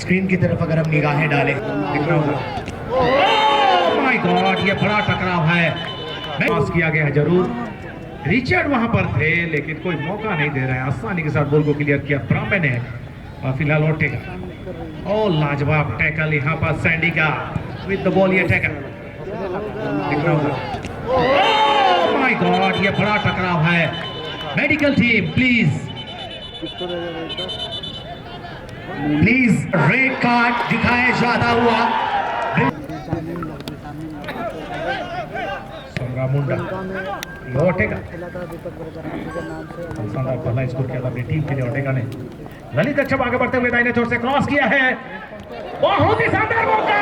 Screen की तरफ अगर हम निगाहें डालें दिख रहा होगा। ओह माय गॉड, ये बड़ा टकराव है। पास किया गया है जरूर, रिचर्ड वहां पर थे लेकिन कोई मौका नहीं दे रहे हैं। आसानी के साथ बॉल को क्लियर किया ब्राह्मण ने और फिलहाल ओटेगा। ओ लाजवाब टैकल यहाँ पर सैंडी का विद द बॉल, ये टैकल दिख रहा होगा। ओह माय गॉड, ये बड़ा टकराव है। Medical team please red card दिखाया जाता हुआ। मुंडा लौटेगा, शानदार पहला स्कोर किया था अपनी टीम के लिए ओटेगा ने। ललित अच्छा आगे बढ़ते हुए दाहिने छोर से क्रॉस किया है, बहुत ही शानदार मौका,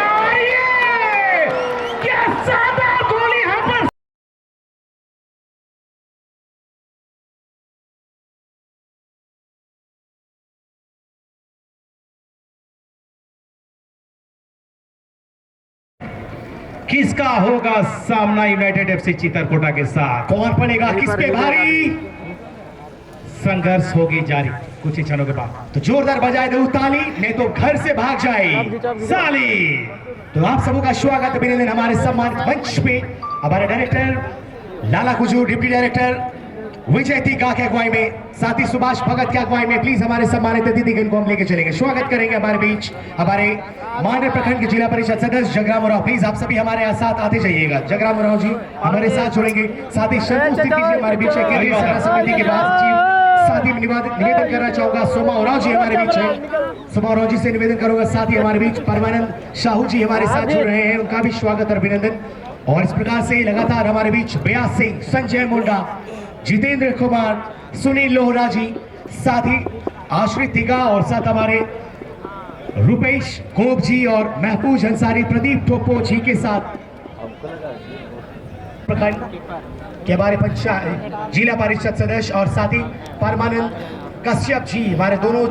क्या शानदार गोल यहां पर। किसका होगा सामना यूनाइटेड एफसी चितरकोटा के साथ, कौन बनेगा, किस पे भारी संघर्ष होगी जारी कुछ ही क्षणों के बाद। तो जोरदार बजाए दो ताली, नहीं तो घर से भाग जाए साली। तो आप सबों का स्वागत अभिनंदन हमारे सम्मानित मंच पे हमारे डायरेक्टर लाला कुजूर, डिप्टी डायरेक्टर विजय तिगा के अगुवाई में, साथ ही सुभाष भगत के अगुवाई में। प्लीज हमारे सम्मानित अतिथिगण को हम लेके चलेंगे। स्वागत करेंगे हमारे बीच हमारे माननीय प्रखंड के जिला परिषद सदस्य जगराम उरांव। प्लीज आप सभी हमारे साथ आते जाइएगा। जगराम उरांव जी हमारे साथ जुड़ेंगे, साथ ही हमारे बीच समिति के बाद साथ ही निवेदन करना चाहूंगा सोमा उरांव जी हमारे बीच है। सोमा उरांव जी से निवेदन करूंगा, साथ ही हमारे बीच परमानंद साहू जी हमारे साथ जुड़ रहे हैं, उनका भी स्वागत और अभिनंदन। और इस प्रकार से लगातार हमारे बीच बयास सिंह, संजय मुंडा, जितेंद्र कुमार, सुनील लोहरा जी, साथ ही आश्रित तिगा और साथ हमारे रुपेश गोप जी और महफूज अंसारी, प्रदीप टोपो जी के साथ के हमारे पंचायत जिला परिषद सदस्य और साथ ही परमानंद कश्यप जी हमारे दोनों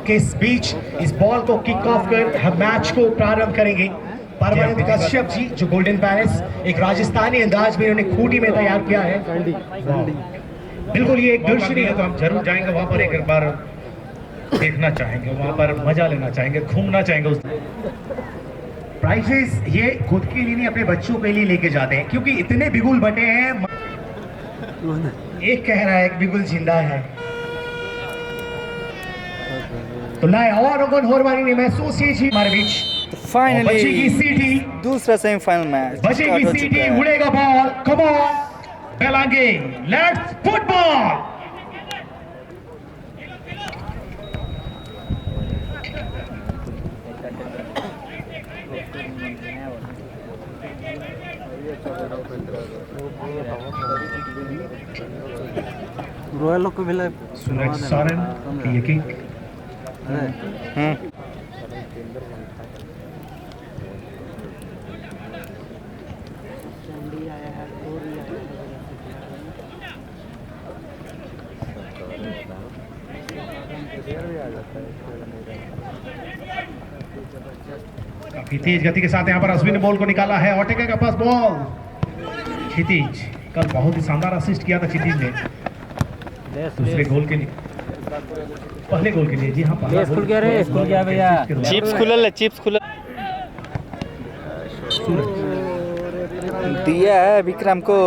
के बीच इस बॉल को किक ऑफ कर हम मैच को प्रारंभ करेंगे। परमानंद कश्यप जी जो गोल्डन पैलेस एक राजस्थानी अंदाज में उन्होंने खूंटी में तैयार किया है, बिल्कुल ये एक दर्शनीय है। तो हम जरूर जाएंगे वहां पर, एक बार देखना चाहेंगे, वहां पर मजा लेना चाहेंगे, घूमना चाहेंगे। उस प्राइजेस ये खुद के लिए नहीं अपने बच्चों के लिए लेके जाते हैं, क्योंकि इतने बिगुल बटे हैं। एक कह रहा है कि बिगुल जिंदा है, तो नए और होरवानी ने महसूस की हमारे बीच। फाइनली सीटी, दूसरा सेमीफाइनल मैच बचेगी सीटी, उड़ेगा बॉल, कम ऑन बेलांगे, लेट्स फुटबॉल। रॉयल लोग को मिला सूरज सोरेन की ये किक, काफी तेज गति के साथ यहाँ पर अश्विन ने बॉल को निकाला है, ओटेगा के पास बॉल। क्षितिज कल बहुत ही शानदार असिस्ट किया था क्षितिज ने दूसरे गोल के लिए, पहले गोल के लिए। जी हाँ, स्कूल क्या रे, स्कूल क्या भैया, चिप्स खुलल है, चिप्स खुलल दिया है विक्रम को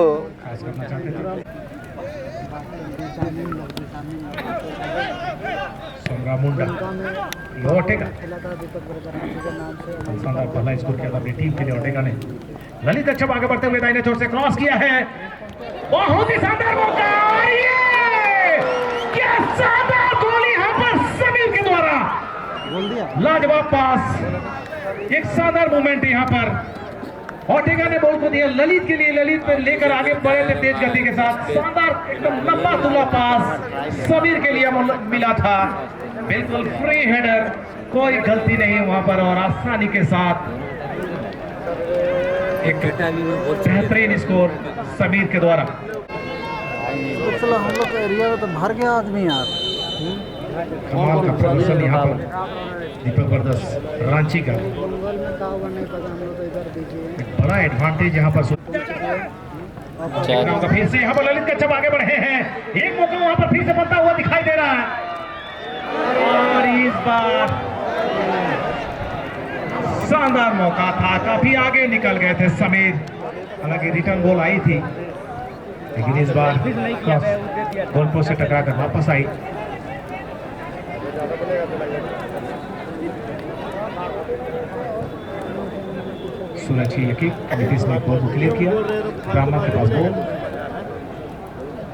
खास करना चाहते थे। सोमरा मुंडा लौटेगा, शानदार पहला स्कोर किया था अपनी टीम के लिए ओटेगा ने। ललित अच्छा आगे बढ़ते हुए दाहिने छोर से क्रॉस किया है, बहुत ही शानदार मौका, क्या शानदार गोल यहां पर समीर के द्वारा, लाजवाब पास, एक शानदार मूवमेंट यहां पर ओटेगा ने बॉल को दिया ललित के लिए, ललित पे लेकर आगे बढ़े थे तेज गति के साथ, शानदार एकदम लंबा तुला पास समीर के लिए मिला था, बिल्कुल फ्री हेडर, कोई गलती नहीं वहां पर और आसानी के साथ एक बेहतरीन स्कोर समीर के द्वारा। हम लोग एरिया में तो भर गया आदमी यार, कमाल का प्रदर्शन यहाँ पर दीपक बरदस रांची का, बड़ा एडवांटेज यहाँ पर। फिर से यहाँ पर ललित कच्छप आगे बढ़े हैं, एक मौका वहां पर फिर से बनता हुआ दिखाई दे रहा है और इस बार शानदार मौका था, काफी आगे निकल गए थे समीर, हालांकि रिटर्न बॉल आई थी लेकिन इस बार गोल पोस्ट से टकरा कर वापस आई। सूरज की यकीन, नीतीश ने बॉल को क्लियर किया, ब्राह्मण के पास बॉल,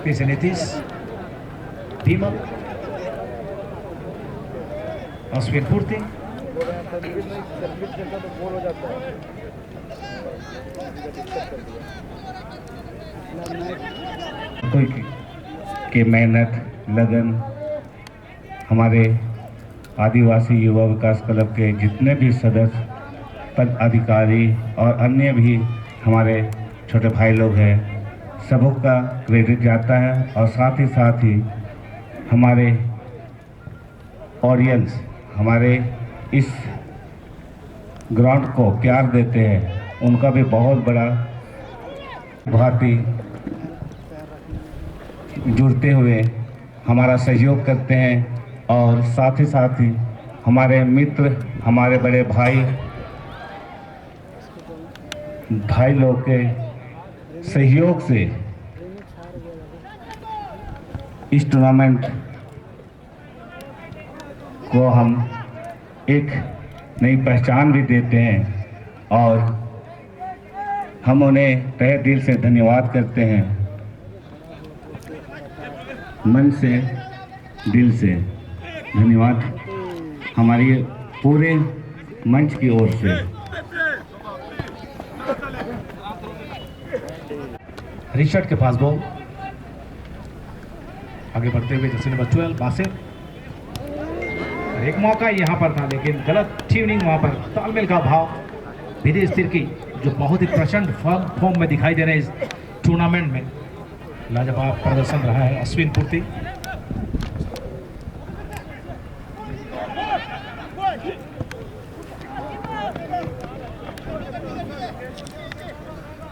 फिर से नीतीश, दीमक, अश्विन पूर्ति, की मेहनत लगन, हमारे आदिवासी युवा विकास क्लब के जितने भी सदस्य, पद अधिकारी और अन्य भी हमारे छोटे भाई लोग हैं, सबों का क्रेडिट जाता है। और साथ ही हमारे ऑडियंस हमारे इस ग्राउंड को प्यार देते हैं, उनका भी बहुत बड़ा भांति जुड़ते हुए हमारा सहयोग करते हैं। और साथ ही हमारे मित्र, हमारे बड़े भाई लोग के सहयोग से इस टूर्नामेंट को हम एक नई पहचान भी देते हैं और हम उन्हें तहे दिल से धन्यवाद करते हैं, मन से दिल से धन्यवाद हमारी पूरे मंच की ओर से। रिचर्ड के पास बॉल, आगे बढ़ते हुए जर्सी नंबर 12 बासिर, एक मौका यहाँ पर था लेकिन गलत ट्यूनिंग, वहाँ पर तालमेल का भाव, विदेश तिर्की जो बहुत ही प्रचंड फॉर्म में दिखाई दे रहे हैं इस टूर्नामेंट में, लाजवाब प्रदर्शन रहा है अश्विन पूर्ति।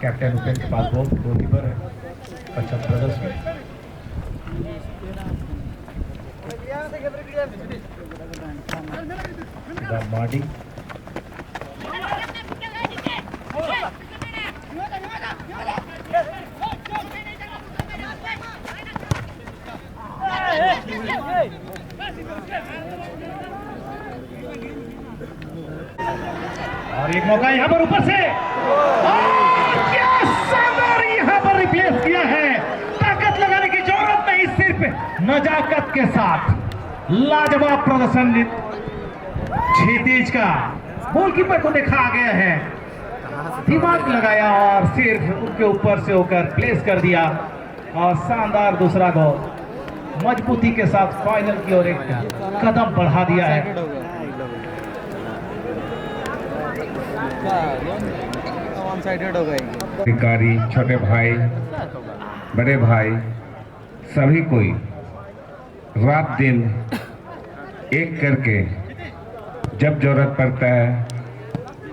कैप्टन उपेंद्र के पास बॉल, गोलकीपर है अच्छा प्रदर्शन। माडी और एक मौका यहाँ पर ऊपर से, क्या शानदार यहाँ पर रिप्लेस किया है, ताकत लगाने की जरूरत नहीं, सिर्फ नजाकत के साथ लाजवाब प्रदर्शन क्षितिज का, गोलकीपर को देखा गया है, दिमाग लगाया और सिर्फ उनके ऊपर से होकर प्लेस कर दिया और शानदार दूसरा गोल, मजबूती के साथ फाइनल की ओर एक कदम बढ़ा दिया है। अधिकारी, छोटे भाई, बड़े भाई, सभी कोई रात दिन एक करके जब जरूरत पड़ता है,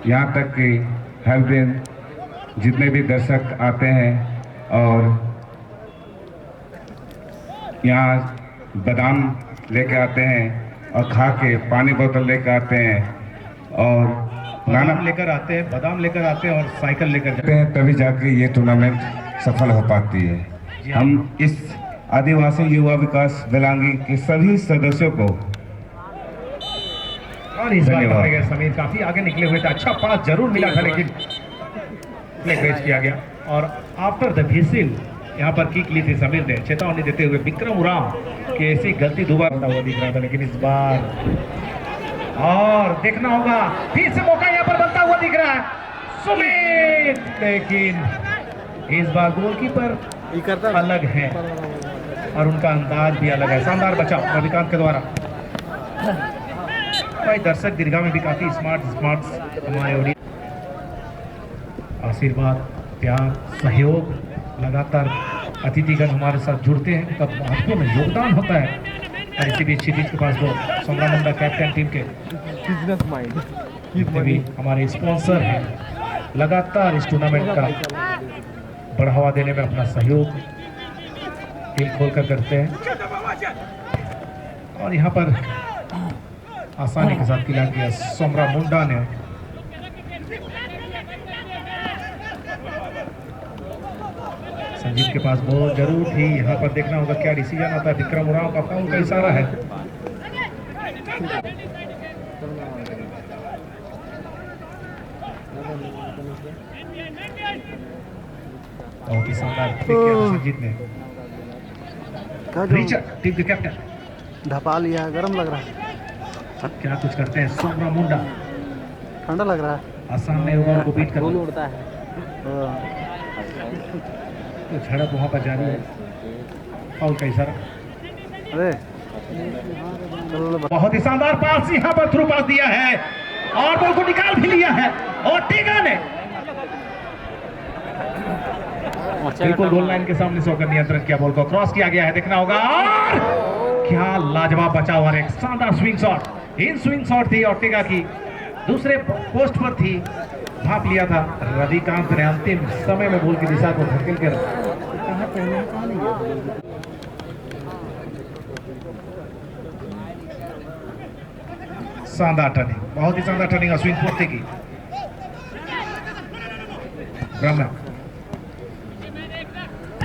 यहाँ तक कि हर दिन जितने भी दर्शक आते हैं और यहाँ बादाम लेके आते हैं और खा के पानी बोतल लेकर आते हैं और गाना लेकर आते हैं, बादाम लेकर आते हैं और साइकिल लेकर जाते हैं, तभी जाके ये टूर्नामेंट सफल हो पाती है। हम इस आदिवासी युवा विकास वेलांगी के सभी सदस्यों को और इस बार समीर काफी आगे निकले हुए थे, अच्छा पास जरूर मिला था लेकिन प्ले कैच किया गया और आफ्टर द विसिल यहाँ पर किक ली थी समीर ने, चेतावनी देते हुए विक्रम उराम की ऐसी गलती दोबारा हुआ दिख रहा था, लेकिन इस बार और देखना होगा, फिर से मौका यहाँ पर बनता हुआ दिख रहा है सुमित, लेकिन इस बार गोलकीपर अलग है और उनका अंदाज भी अलग है। शानदार बचाव रविकांत के द्वारा। भाई दर्शक दीर्घा में भी काफी स्मार्ट हमारे ऑडियंस, आशीर्वाद, प्यार, सहयोग, लगातार अतिथिगण हमारे साथ जुड़ते हैं, उनका महत्वपूर्ण योगदान होता है। और इसी बीच क्षितिज के पास वो सोमरा मुंडा कैप्टन टीम के बिजनेस माइंड जितने भी हमारे स्पॉन्सर हैं, लगातार इस टूर्नामेंट का बढ़ावा देने में अपना सहयोग दिल खोलकर करते हैं और यहाँ पर आसानी के साथ खिला दिया सोमरा मुंडा ने संजीव के पास बॉल जरूर थी, यहाँ पर देखना होगा क्या डिसीजन आता है। विक्रम उरांव का फाउल का इशारा है। बहुत ही शानदार किक किया था संजीत ने। रिचर्ड टीम के कैप्टन धपा लिया, गर्म लग रहा है, अब क्या कुछ करते हैं। सोमरा मुंडा ठंडा लग रहा है, आसान नहीं होगा उनको बीट करना। उड़ता है। तो झड़प वहां पर जारी है, फाउल का इशारा। अरे बहुत ही शानदार पास यहाँ पर थ्रू पास दिया है और बॉल को निकाल भी लिया है ओर्टेगा ने। बिल्कुल गोल लाइन के सामने से होकर नियंत्रण किया, बॉल को क्रॉस किया गया है, देखना होगा। और क्या लाजवाब बचाव और एक शानदार swing shot. In swing shot थी ओर्टेगा की, दूसरे पोस्ट पर थी, भाप लिया था रविकांत ने। अंतिम समय में बॉल की दिशा को धकेल कर शानदार टर्निंग, बहुत ही शानदार टर्निंग और स्विंग पूर्ति की। ब्रह्मा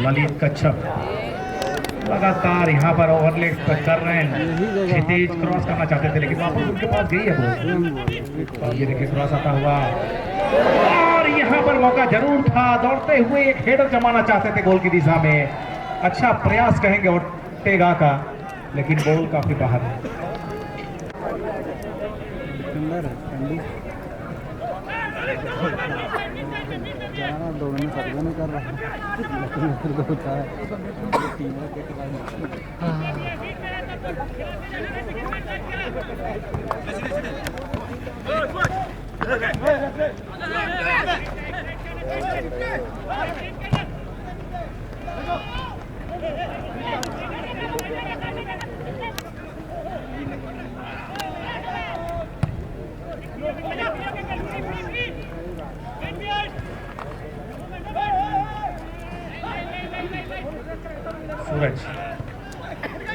ललित कच्छप लगातार यहाँ पर ओवरलेग पर कर रहे हैं। क्षितिज क्रॉस करना चाहते थे लेकिन वापस उनके पास गई है बॉल। और ये देखिए क्रॉस आता हुआ और यहाँ पर मौका जरूर था, दौड़ते हुए एक हेडर जमाना चाहते थे गोल की दिशा में। अच्छा प्रयास कहेंगे ओर्टेगा का, लेकिन बॉल काफी बाहर है। दौड़ने सर्वे नहीं कर रहा सूरज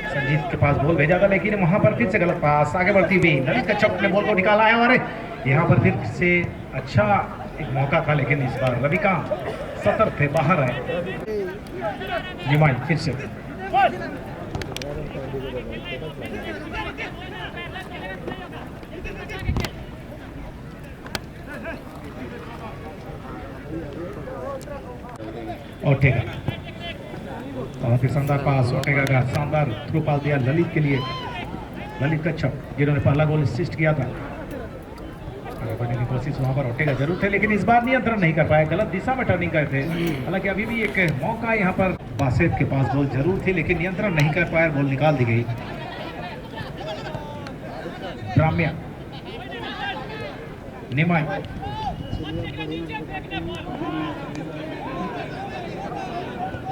संजीत के पास बॉल भेजा था लेकिन वहां पर फिर से गलत पास, आगे बढ़ती हुई ललित कच्छप ने बॉल को निकाला है और यहाँ पर फिर से अच्छा एक मौका था, लेकिन इस बार रविकांत सतर्क थे, बाहर है। निमाई फिर से ओर्टेगा, बहुत ही शानदार पास ओर्टेगा का, शानदार थ्रू पास दिया ललित के लिए। ललित कच्छप जिन्होंने पहला गोल असिस्ट किया था, आगे बढ़ने की कोशिश वहां पर ओर्टेगा जरूर थे लेकिन इस बार नियंत्रण नहीं कर पाए, गलत दिशा में टर्निंग करते। हालांकि अभी भी एक मौका यहाँ पर बासेत के पास बॉल जरूर थी लेकिन नियंत्रण नहीं कर पाया, बॉल निकाल दी गई। ब्राह्म्या निमाई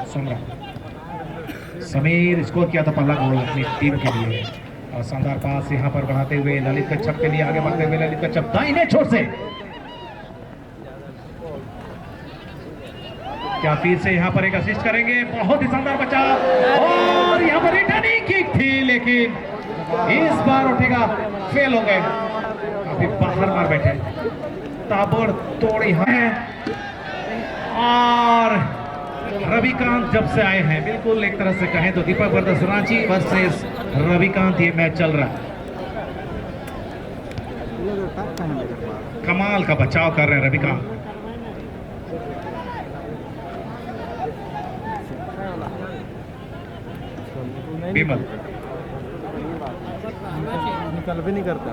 सोमरा समीर स्कोर किया था पहला गोल अपनी टीम के लिए और शानदार पास यहाँ पर बढ़ाते हुए ललित कच्छप के लिए, आगे बढ़ते हुए ललित कच्छप दाहिने छोर से, क्या फिर से यहाँ पर एक असिस्ट करेंगे। बहुत ही शानदार बचाव और यहाँ पर रिटर्निंग किक थी लेकिन इस बार उठेगा, फेल हो गए, काफी बाहर मार बैठे, ताबड़तोड़ यहाँ है। और रविकांत जब से आए हैं, बिल्कुल एक तरह से कहें तो दीपक बरदसरांची वर्सेस रविकांत ये मैच चल रहा है। कमाल का बचाव कर रहे हैं रविकांत। विमल निकल भी नहीं करता,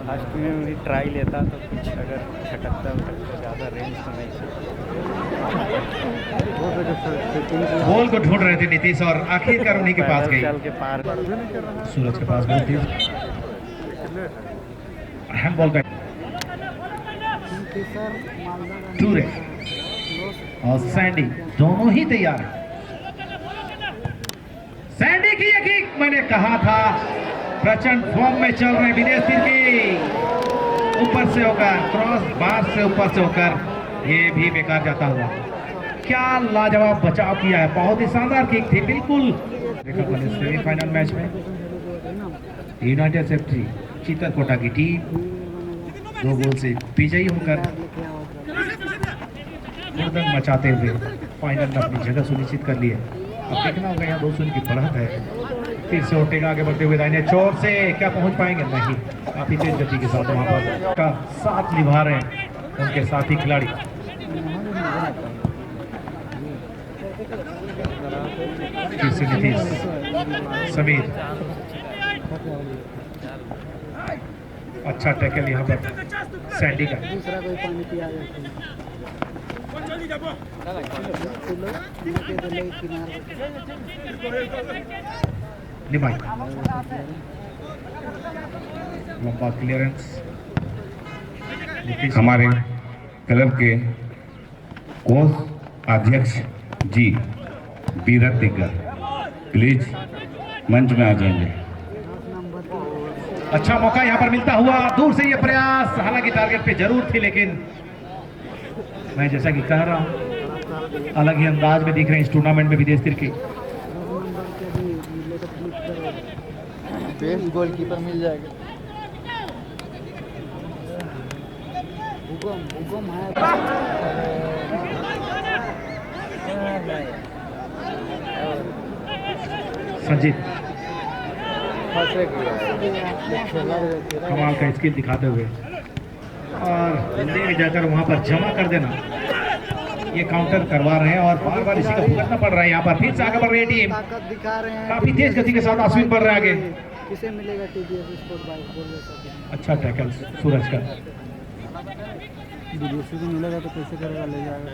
लास्ट में भी ट्राई लेता तो कुछ अगर छटकता तो ज़्यादा रेंज तो नहीं। बॉल को ढूंढ रहे थे नीतीश और आखिरकार उन्हीं के पास गई। के पार सूरज के पास बॉल थी, हैंड बॉल का टूरे और सैंडी दोनों ही तैयार हैं। सैंडी की ये किक, मैंने कहा था प्रचंड फॉर्म में चल रहे विदेश की, ऊपर से होकर क्रॉस बार से ऊपर से होकर ये भी बेकार जाता हुआ। क्या लाजवाब बचाव किया है, बहुत ही शानदार किक थी। बिल्कुल देखा मैंने सेमीफाइनल मैच में यूनाइटेड सेफ्टी चित्रकोटा की टीम 2 गोल से विजयी होकर हुड़दंग मचाते हुए फाइनल में अपनी जगह सुनिश्चित कर ली है। अब देखना होगा यहाँ 2 की बढ़त है। फिर से ओटेगा आगे बढ़ते हुए दाहिने चोर से क्या पहुंच पाएंगे? नहीं, काफी तेज गति के साथ वहां पर का साथ निभा रहे हैं उनके साथी खिलाड़ी। फिर से नीतीश, समीर, अच्छा टैकल यहाँ पर सैंडी का। दूसरा कोई पानी पिया निमाई, लंबा क्लियरेंस। हमारे क्लब के कोष अध्यक्ष जी बीरत दिग्गर प्लीज मंच में आ जाएंगे। अच्छा मौका यहाँ पर मिलता हुआ, दूर से ये प्रयास, हालांकि टारगेट पे जरूर थी, लेकिन मैं जैसा कि कह रहा हूँ अलग ही अंदाज में दिख रहे हैं इस टूर्नामेंट में विदेश तिर के। बेस्ट गोलकीपर मिल जाएगा। उगम है। संजीत कमाल का स्किल दिखाते हुए और ले जाकर वहां पर जमा कर देना, ये काउंटर करवा रहे हैं और बार बार इसी का भुगतना पड़ रहा है। यहाँ पर फिर से आगे बढ़ रही है टीम, ताकत दिखा रहे हैं। काफी तेज गति के साथ अश्विन बढ़ रहा है आगे। किसे मिलेगा टीवीएस स्पोर्ट बाइक बोल? अच्छा टैकल सूरज का। विदेशी को मिलेगा तो कैसे करेगा, ले जाएगा।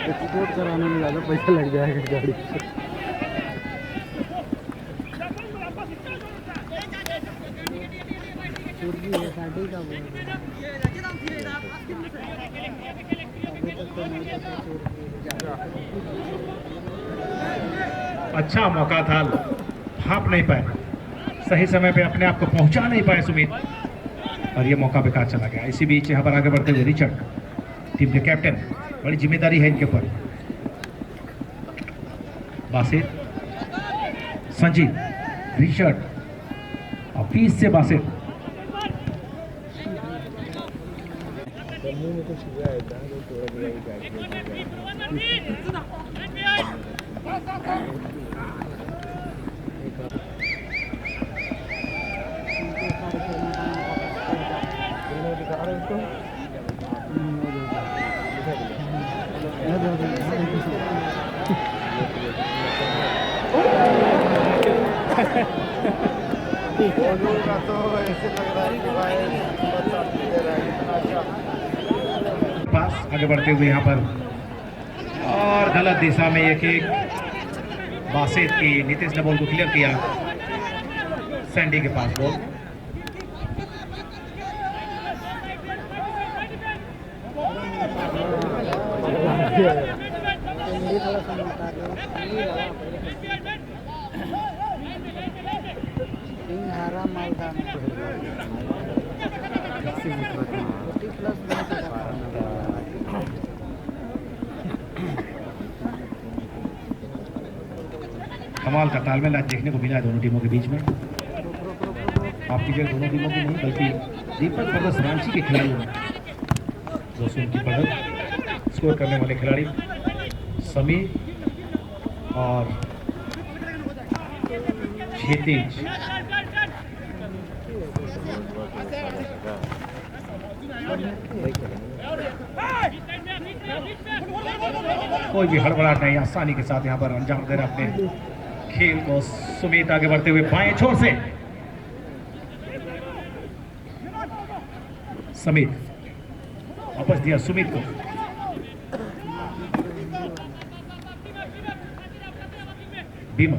एक्सपोर्ट कराने में ज़्यादा पैसा लग जाएगा गाड़ी। अच्छा मौका था, भाप नहीं पाए, सही समय पे अपने आप को पहुंचा नहीं पाए सुमित, और ये मौका बेकार चला गया। इसी बीच यहाँ पर आगे बढ़ते हुए रिचर्ड, टीम के कैप्टन, बड़ी जिम्मेदारी है इनके ऊपर। बासिर, संजीव, रिचर्ड और 20 से बासिर। पास आगे बढ़ते हुए यहाँ पर और गलत दिशा में एक बासित की, नीतीश ने बॉल को क्लियर किया, सैंडी के पास बॉल। कमाल का तालमेल आज देखने को मिला है दोनों टीमों के बीच में। आपकी जगह दोनों टीमों की नहीं बल्कि दीपक प्रदर्श रांची के खिलाड़ियों ने 200 की बढ़त स्कोर करने वाले खिलाड़ी समीर और क्षितिज। कोई भी हड़बड़ाहट नहीं, आसानी के साथ यहाँ पर अंजाम दे रहा अपने खेल को। सुमित आगे बढ़ते हुए बाएं छोर से, समीर वापस दिया सुमित को। बीमा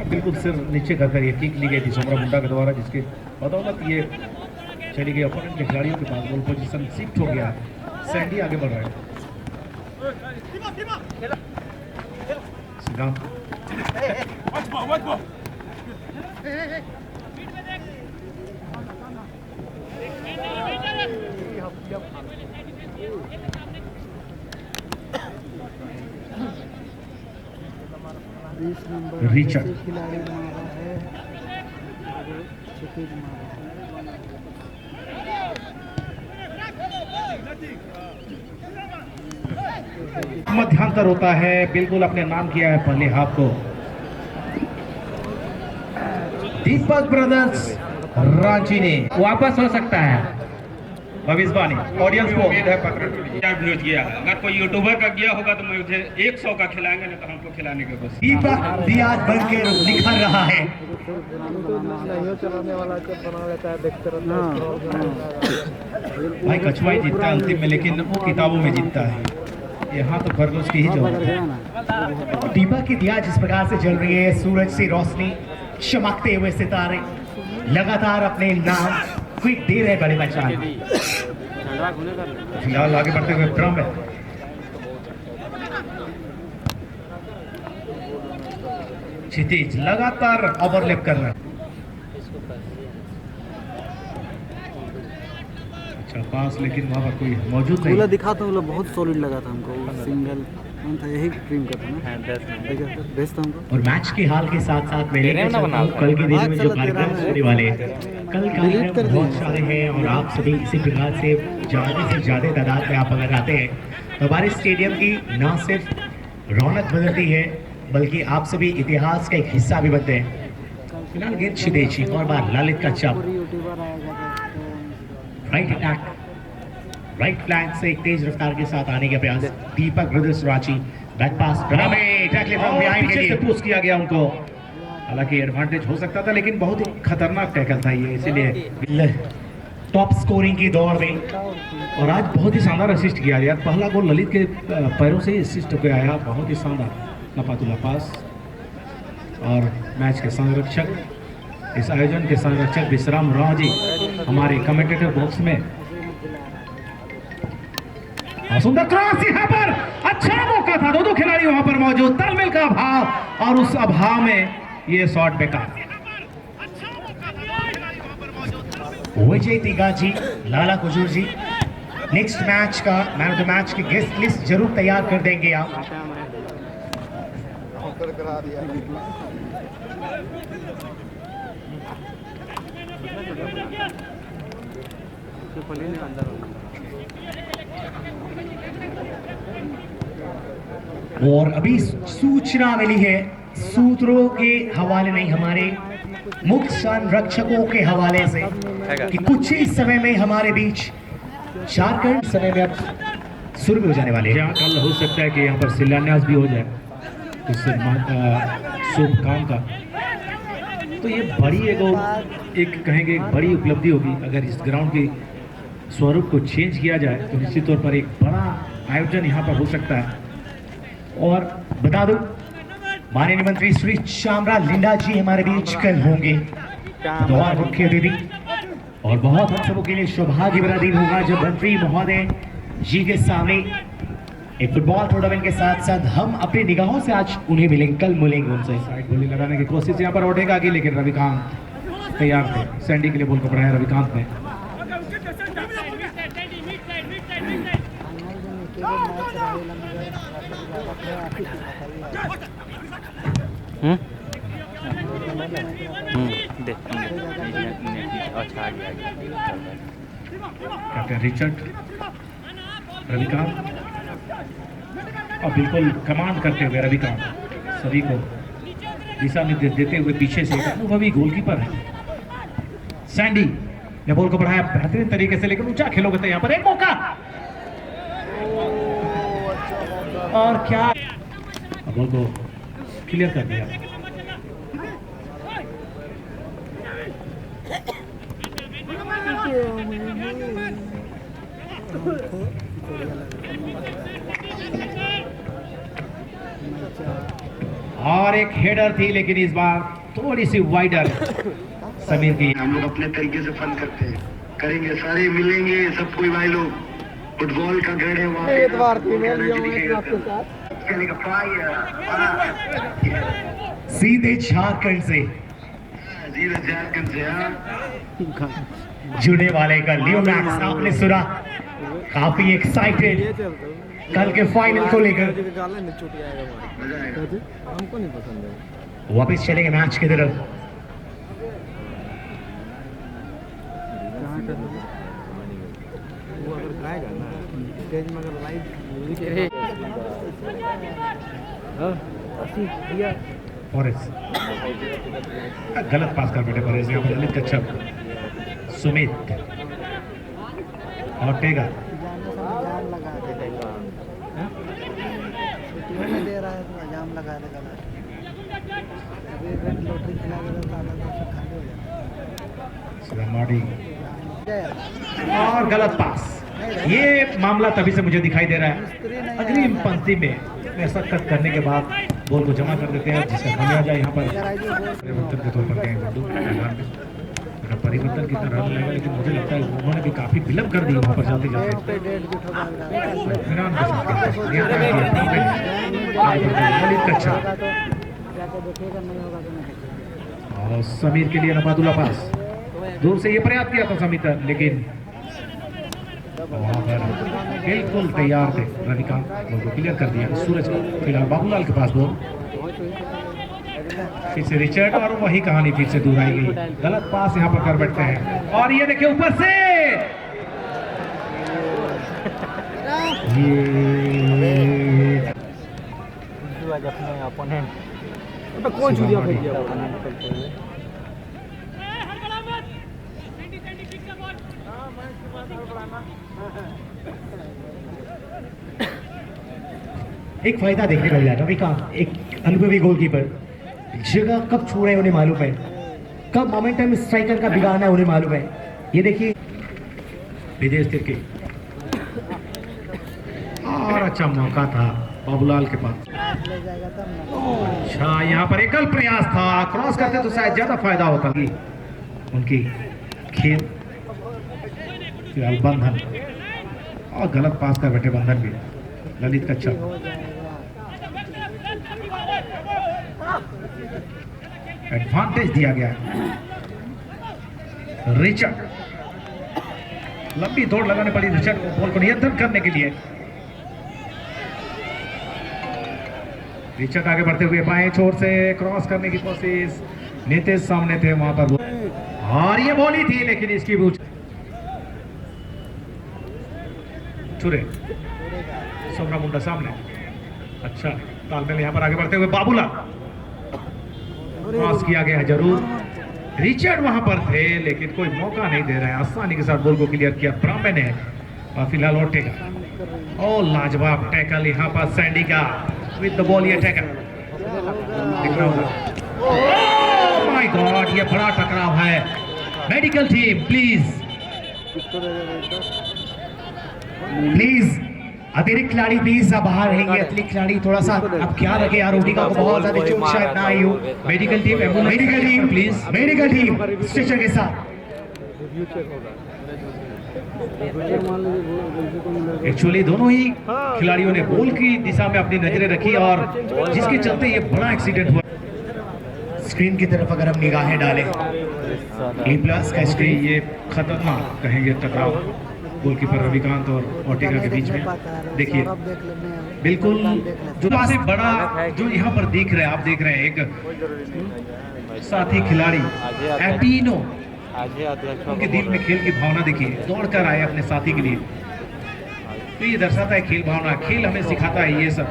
बिल्कुल सिर नीचे कर ये किक ली गई थी सोमरा मुंडा के द्वारा, जिसके बदौलत ये चली गई अपोनेंट के खिलाड़ियों के पास। बॉल पोजीशन शिफ्ट हो गया, सैंडी आगे बढ़ रहे हैं। बीस नंबर रिचर्ड। से खिलाड़ी मारा है, क्षितिज मारा मध्यांतर होता है, बिल्कुल अपने नाम किया है पहले हाफ को। दीपक ब्रदर्स रांची ने वापस हो सकता है। भविष्यवाणी ऑडियंस को उम्मीद है न्यूज गया, अगर कोई यूट्यूबर का गया होगा तो मुझे 100 का खिलाएंगे, नहीं तो हमको खिलाने की कोशिश। दीपक दियाज बनकर निखर रहा है। नहीं चलाने वाला बना लेता है, देखते भाई कछुआ ही जीतता है अंतिम में, लेकिन वो किताबों में जीतता है। यहाँ तो खरगोश की ही जरूरत है। दीपक की दिया जिस प्रकार से जल रही है, सूरज से रोशनी, चमकते हुए सितारे लगातार अपने नाम क्विक दे रहे बड़े पहचान। फिलहाल आगे बढ़ते हुए ड्रम है। क्षितिज लगातार ओवरलैप कर रहा है। अच्छा पास, लेकिन वहां पर कोई मौजूद नहीं। दिखाता हूँ, बहुत सॉलिड लगा था हमको, सिंगल था, यही ड्रीम का था ना, बेस्ट था हमको। और मैच के हाल के साथ साथ मेरे कल के दिन में जो कार्यक्रम होने वाले हैं, कल कार्यक्रम बहुत सारे हैं और आप सभी इसी प्रकार से ज़्यादा से ज़्यादा तादाद में आप अगर आते हैं तो हमारे स्टेडियम की न सिर्फ रौनक बदलती है बल्कि आप सभी इतिहास का एक हिस्सा भी बनते हैं। फिलहाल गेंद क्षितिज, एक और बार ललित का चप, राइट अटैक, राइट फ्लैंक से एक तेज रफ्तार के साथ आने का प्रयास। Deepak brothers Ranchi, back pass tackle from behind के लिए पुश किया गया उनको। हालांकि एडवांटेज हो सकता था लेकिन बहुत ही खतरनाक टैकल था ये, इसीलिए टॉप स्कोरिंग की दौड़ में। और आज बहुत ही शानदार असिस्ट किया यार, पहला गोल ललित के पैरों से असिस्ट होकर आया, बहुत ही शानदार लपातुला पास। और मैच के संरक्षक, इस आयोजन के संरक्षक विश्राम राव जी हमारे कमेंटेटर बॉक्स में। सुंदर क्रॉस यहाँ पर, अच्छा मौका था, दो खिलाड़ी वहां पर मौजूद, तालमेल का अभाव और उस अभाव में ये शॉट बेकार। विजय तिगाजी, लाला कुजूर जी नेक्स्ट मैच का मैन ऑफ द मैच की गेस्ट लिस्ट जरूर तैयार कर देंगे आप। और अभी सूचना मिली है, सूत्रों के हवाले नहीं, हमारे मुख्य संरक्षकों के हवाले से, कि कुछ ही समय में हमारे बीच झारखंड समय में अब शुरू भी हो जाने वाले हैं। कल हो सकता है कि यहाँ पर शिलान्यास भी हो जाए इस शुभ काम का। तो ये बड़ी एक कहेंगे एक बड़ी उपलब्धि होगी अगर इस ग्राउंड के स्वरूप को चेंज किया जाए, तो निश्चित तौर पर एक बड़ा आयोजन यहाँ पर हो सकता है। और बता दूं, माननीय मंत्री श्री श्यामरा लिंडा जी हमारे बीच कल होंगे, और मुख्य अतिथि। और बहुत हम सबों के लिए सौभाग्य भरा दिन होगा जब मंत्री महोदय जी के सामने एक फुटबॉल टूर्नामेंट के साथ साथ हम अपनी निगाहों से आज उन्हें मिलेंगे, कल मिलेंगे उनसे। साइड गोली लगाने की कोशिश यहाँ पर उठेगा की, लेकिन रविकांत तैयार थे, सैंडी के लिए बॉल को बढ़ाया रविकांत ने। कैप्टन रिचर्ड, रविकांत, और बिल्कुल कमांड करते हुए रविकांत सभी को दिशा निर्देश देते हुए पीछे से अनुभवी गोलकीपर है सैंडी ने बॉल को बढ़ाया बेहतरीन तरीके से, लेकिन ऊंचा खेलोगे तो यहाँ पर एक मौका, और क्या बॉल को क्लियर कर दिया। और एक हेडर थी, लेकिन इस बार थोड़ी सी वाइडर समीर की। हम लोग अपने तरीके से फन करते हैं, करेंगे, सारे मिलेंगे, सब कोई भाई लोग फुटबॉल का गढ़ है सीधे झारखंड से, सीधे झारखंड से। जुड़ने वाले का लियो मैक्स आपने सुना, काफी एक्साइटेड कल के फाइनल को लेकर। हमको नहीं पसंद है। वापस चलेंगे मैच की तरफ। वो अगर गाएगा ना स्टेज में, अगर लाइव परेश गलत पास कर बैठे परेश, यहाँ पर ललित कच्छप, सुमित और टेगा। दे रहा है तो जाम लगा देगा। अभी लॉटरी खिला देगा तो खाली हो जाएगा। और गलत पास। ये मामला तभी से मुझे दिखाई दे रहा है, अग्रिम पंक्ति में सख्त करने के बाद बॉल को जमा कर देते हैं, जिसका खामियाजा यहाँ पर परिवर्तन के तौर पर गए गुड्डू मैदान में। अगर परिवर्तन कितना रन लगेगा, लेकिन मुझे लगता है उन्होंने भी काफी विलंब कर दी वहाँ पर जल्दी जल्दी। और समीर के लिए नबादुल्ला पास, दूर से ये प्रयास किया था समीर, लेकिन वहाँ पर बिल्कुल तैयार थे रविकांत, बॉल को क्लियर कर दिया सूरज को। फिलहाल बाबूलाल के पास बॉल, फिर से रिचर्ड, और वही कहानी फिर से दूर आई गई। गलत पास यहाँ पर कर बैठते हैं, और ये देखिए ऊपर से अपने अपोनेंट कौन चूड़िया फेंक दिया? एक फायदा देखने को मिला रविकांत, एक अनुभवी गोलकीपर, जगह कब छू रहे हैं उन्हें मालूम है, कब मोमेंटम स्ट्राइकर का बिगाड़ना है उन्हें मालूम है। ये देखिए विदेश तिरके, और अच्छा मौका था बाबूलाल के पास। अच्छा यहाँ पर एकल प्रयास था, क्रॉस करते तो शायद ज्यादा फायदा होता उनकी खेल। फिलहाल बंधन, और गलत पास कर बैठे बंधन भी, ललित कच्छप। एडवांटेज दिया गया रिचर्ड, लंबी दौड़ लगाने पड़ी रिचर्ड को बॉल को नियंत्रण करने के लिए। रिचर्ड आगे बढ़ते हुए बाएं छोर से क्रॉस करने की कोशिश, नीतीश सामने थे वहां पर, और ये बॉल ही थी लेकिन इसकी भी छुरे सोमरा मुंडा सामने। अच्छा तालमेल यहाँ पर आगे बढ़ते हुए बाबूलाल, क्रॉस किया गया है जरूर, रिचर्ड वहां पर थे लेकिन कोई मौका नहीं दे रहे हैं, आसानी के साथ बॉल को क्लियर किया ब्राह्मण ने, और फिलहाल लौटेगा। और लाजवाब टैकल यहाँ पर सैंडी का विद द बॉल, ये टैकल दिख रहा होगा। ओह माय गॉड, ये बड़ा टकराव है। मेडिकल टीम प्लीज अतिरिक्त खिलाड़ी प्लीज अब बाहर रहेंगे। अतिरिक्त खिलाड़ी थोड़ा सा अब क्या रखे यार, ओडिका को बहुत ज्यादा चोट शायद ना आई हो। Medical team please, medical team stretcher के साथ। एक्चुअली दोनों ही खिलाड़ियों ने बॉल की दिशा में अपनी नजरें रखी, और जिसके चलते ये बड़ा एक्सीडेंट हुआ। स्क्रीन की तरफ अगर हम निगाहें डालें, E+ का स्क्रीन, ये खतरनाक कहेंगे टकराव गोलकीपर रविकांत और ओटेगा के बीच में। देखिए बिल्कुल जो सबसे बड़ा जो यहाँ पर दिख रहा है, आप देख रहे हैं एक साथी खिलाड़ी एटीनो, उनके दिल में खेल की भावना देखिए, दौड़कर आए अपने साथी के लिए। तो ये दर्शाता है खेल भावना, खेल हमें सिखाता है ये सब।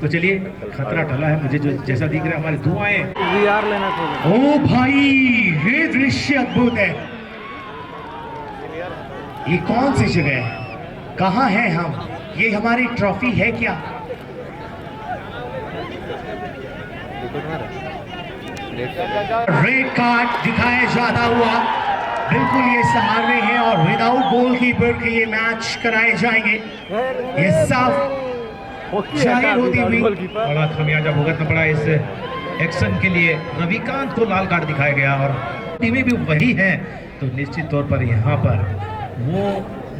तो चलिए खतरा टला है, मुझे जो जैसा दिख रहा है, हमारी दुआएं VR लेना था। ओ भाई ये दृश्य अद्भुत है। ये कौन सी जगह है, कहाँ है हम, ये हमारी ट्रॉफी है क्या? रेड कार्ड दिखाया जाता हुआ, बिल्कुल ये सहारे हैं, और विदाउट गोलकीपर के ये मैच कराए जाएंगे। ये साफ जाहिर होती हुई बड़ा खमियाजा भुगतना पड़ा इस एक्शन के लिए। रविकांत को लाल कार्ड दिखाया गया, और टीमें भी वही हैं, तो निश्चित तौर पर यहाँ पर वो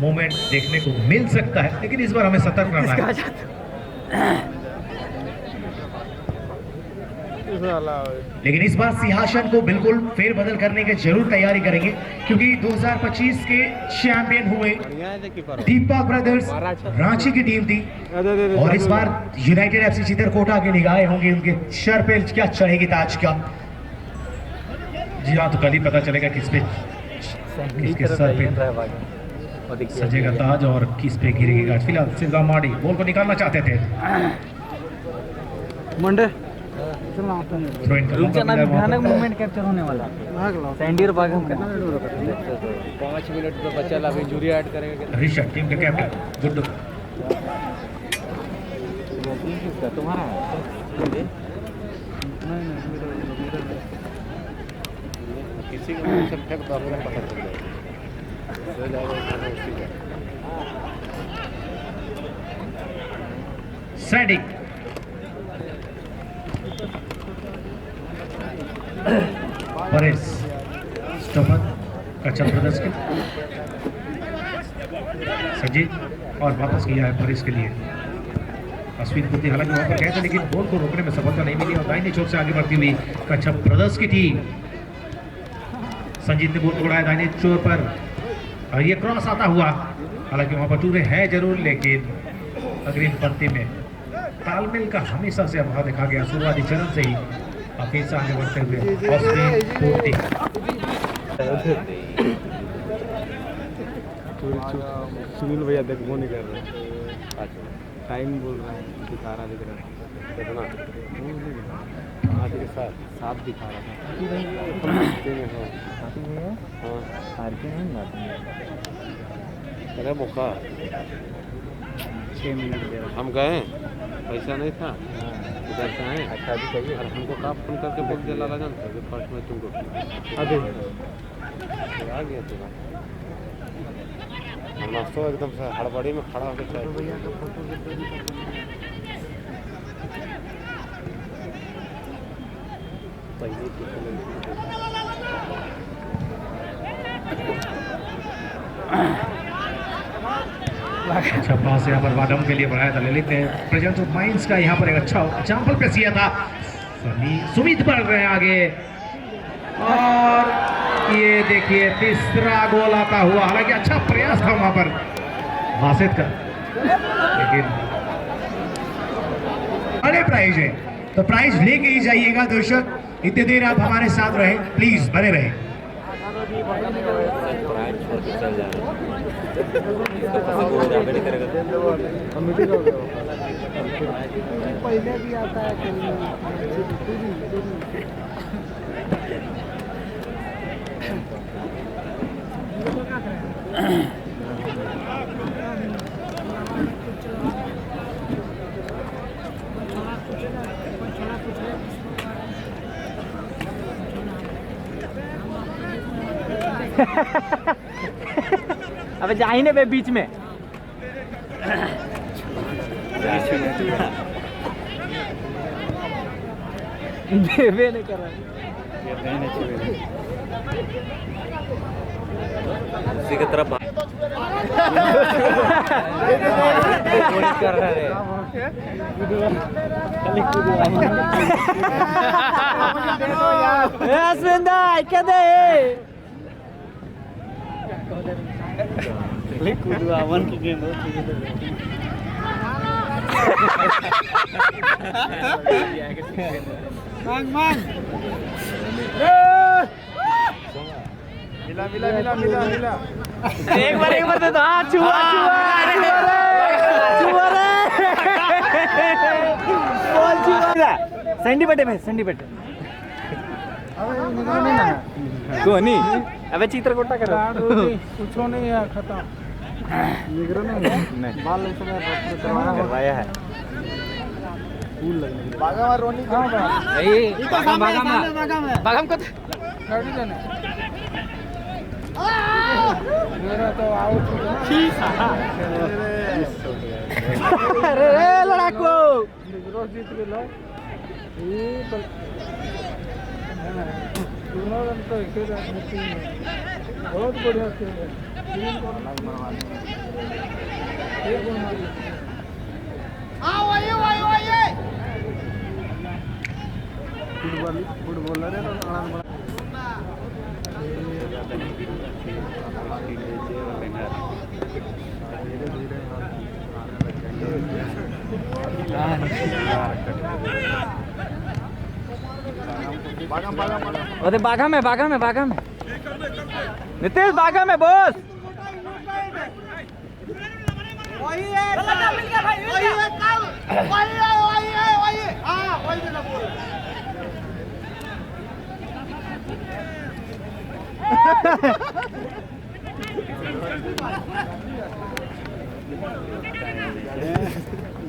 मोमेंट देखने को मिल सकता है, लेकिन इस बार हमें सतर्क रहना है। लेकिन इस बार सिंहासन को बिल्कुल फेरबदल करने की जरूर तैयारी करेंगे, क्योंकि 2025 के चैंपियन हुए दीपक ब्रदर्स रांची की टीम थी, और इस बार यूनाइटेड एफसी चित्रकोटा के निगाहें होंगी उनके सर पे क्या चढ़ेगी ताज का। जी हाँ, तो कल ही पता चलेगा किसके सर पे सजेगा ताज और किस पे गिरेगी गाज। फिलहाल सिद्धा माड़ी बॉल को निकालना चाहते थे, मंडे थ्रो इन रुक जाना, अभी भयानक मूवमेंट कैप्चर होने वाला है। भाग लो सैंडी और बागम का 5 मिनट तो बचा, अभी इंजरी ऐड करेंगे। ऋषभ टीम के कैप्टन गुड्डू। तुम्हारा किसी को फेंक तो अपना पता चल जाएगा। सैंडी परेश स्टोमन का जबरदस्त किक, संजीत और वापस किया है परेश के लिए। अश्विन पुत्री हालांकि वहां पर गए थे, लेकिन बॉल को रोकने में सफलता नहीं मिली और दाहिनी चोट से आगे बढ़ती हुई कच्छप ब्रदर्स की टीम। संजीत ने बॉल को उड़ाया दाहिनी चोर पर और ये क्रॉस आता हुआ, हालांकि वहां पर टूरे है जरूर, लेकिन अग्रिम पंक्ति में तालमेल का हमेशा से अभाव देखा गया। शुरुआती चरण से ही हमेशा आगे बढ़ते हुए अश्विन पुत्री। सुनील भैया देख वो नहीं कर रहे, टाइम बोल रहा है, दिखा रहा दिख रहा कितना साफ दिखा रहा था। अरे मौका 6 मिनट दे रहा, हम गए पैसा नहीं था, इधर से आए अच्छा भी चाहिए, और हमको कहा फोन करके बोल दिया लाला जान था फर्स्ट में तुमको अभी आ गया तुम नाश्तो एकदम से हड़बड़ी में खड़ा होकर चाहिए। भैया का फोटो अच्छा पास यहाँ पर वादम के लिए बढ़ाया था ललित ने। प्रेजेंस ऑफ माइंड्स का यहाँ पर एक अच्छा एग्जाम्पल पेश किया था। सुमित बढ़ रहे हैं आगे, और ये देखिए तीसरा गोल आता हुआ। हालांकि अच्छा प्रयास था वहां पर वासिद का, लेकिन बड़े प्राइज है तो प्राइज लेके ही जाइएगा दर्शक। इतने देर आप हमारे साथ रहे, प्लीज बने रहे। पहले भी आता है अबे जा ही नहीं बे बीच में। देवे नहीं कर रहा उसी की तरफ कर रहा है। क्या दे वन की गेम मिला मिला मिला मिला मिला एक बार दे दो। हाँ छुआ छुआ सैंडी बटे में सैंडी बटे कोनी अबे चित्रकोटा कर कुछ नहीं है, खत्म निगरो नहीं बाल करवाया है। फूल लगने बागा रोनी कहां बागम को गाड़ी जाने मेरा तो आउट अरे लड़ाको निगरो जीत गेलो ई तो दोनों रन तो एक ही बहुत बढ़िया खेल है। 3 गोल मारवा एक गोल मार आओ आइए फुटबॉलर है तो आनंद बड़ा अरे बाघा में नितेश बाघा में बॉस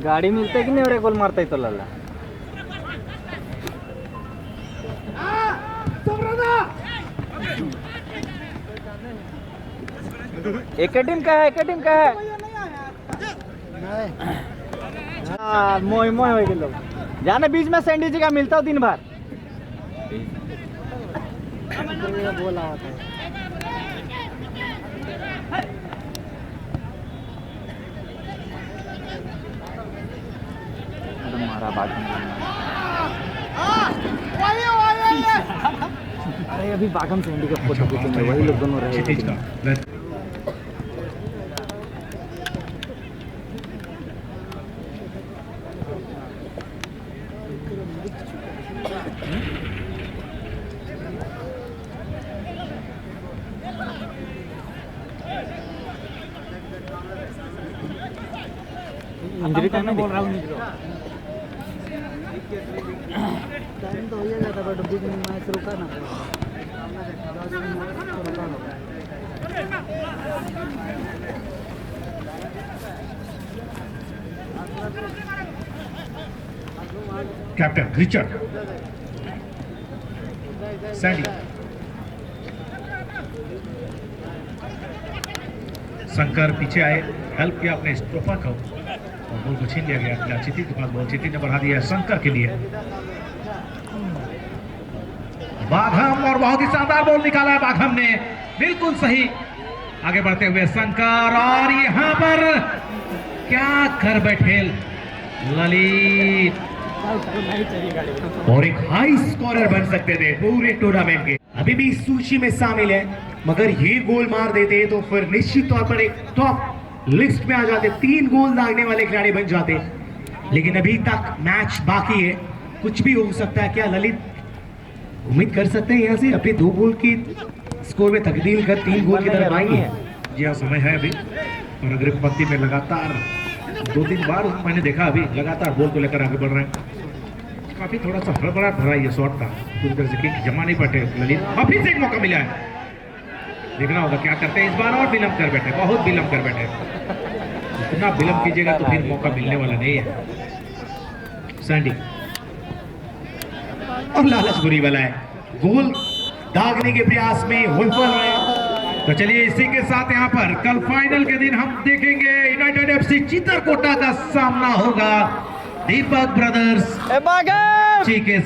गाड़ी मिलते कि नहीं और एक गोल मारता ही तो लल्ला एक टीम का है हाँ मोह हो गए जाने बीच में सैंडी जी का मिलता हो दिन भर बोला होता है हमारा बात अरे अभी बागम सैंडी का फोटो खींचेंगे वही लोग दोनों रहे इंजरी टाइम में बोल रहा हूँ टाइम तो हो ही जाता बट बीच में मैच रुका ना कैप्टन रिचर्ड सैंडी शंकर पीछे आए, हेल्प किया अपने स्टॉपर को और बॉल को छीन लिया गया। चिति के पास बॉल, चिति ने बढ़ा दिया शंकर के लिए। बाघम और बहुत ही शानदार बॉल निकाला है बाघम ने, बिल्कुल सही। आगे बढ़ते हुए शंकर और यहाँ पर क्या कर बैठे ललित और एक हाई स्कोरर बन सकते थे पूरे टूर्नामेंट के। अभी भी सूची में शामिल है, मगर ये गोल मार देते तो फिर निश्चित तौर पर एक टॉप लिस्ट में आ जाते, 3 गोल दागने वाले खिलाड़ी बन जाते। लेकिन अभी तक मैच बाकी है, कुछ भी हो सकता है। क्या ललित उम्मीद कर सकते हैं यहाँ से अपने 2 गोल की स्कोर में तब्दील कर 3 गोल की तरफ आएंगे? जी हाँ, समय है अभी। और अग्रिम पंक्ति में लगातार 2-3 बार मैंने देखा अभी लगातार बॉल को लेकर आगे बढ़ रहे हैं। काफी थोड़ा सा हड़बड़ा भरा ये शॉट था, पूरी तरह से किक जमा नहीं पाते ललित। अभी से एक मौका मिला है, देखना होगा क्या करते हैं इस बार। और विलंब कर बैठे, बहुत विलंब कर बैठे। इतना विलंब कीजिएगा तो फिर मौका मिलने वाला नहीं है। सैंडी और लालच बुरी वाला है, गोल दागने के प्रयास में विफल रहे। तो चलिए इसी के साथ यहाँ पर कल फाइनल के दिन हम देखेंगे यूनाइटेड एफसी चित्रकोटा का सामना होगा दीपक ब्रदर्स जी के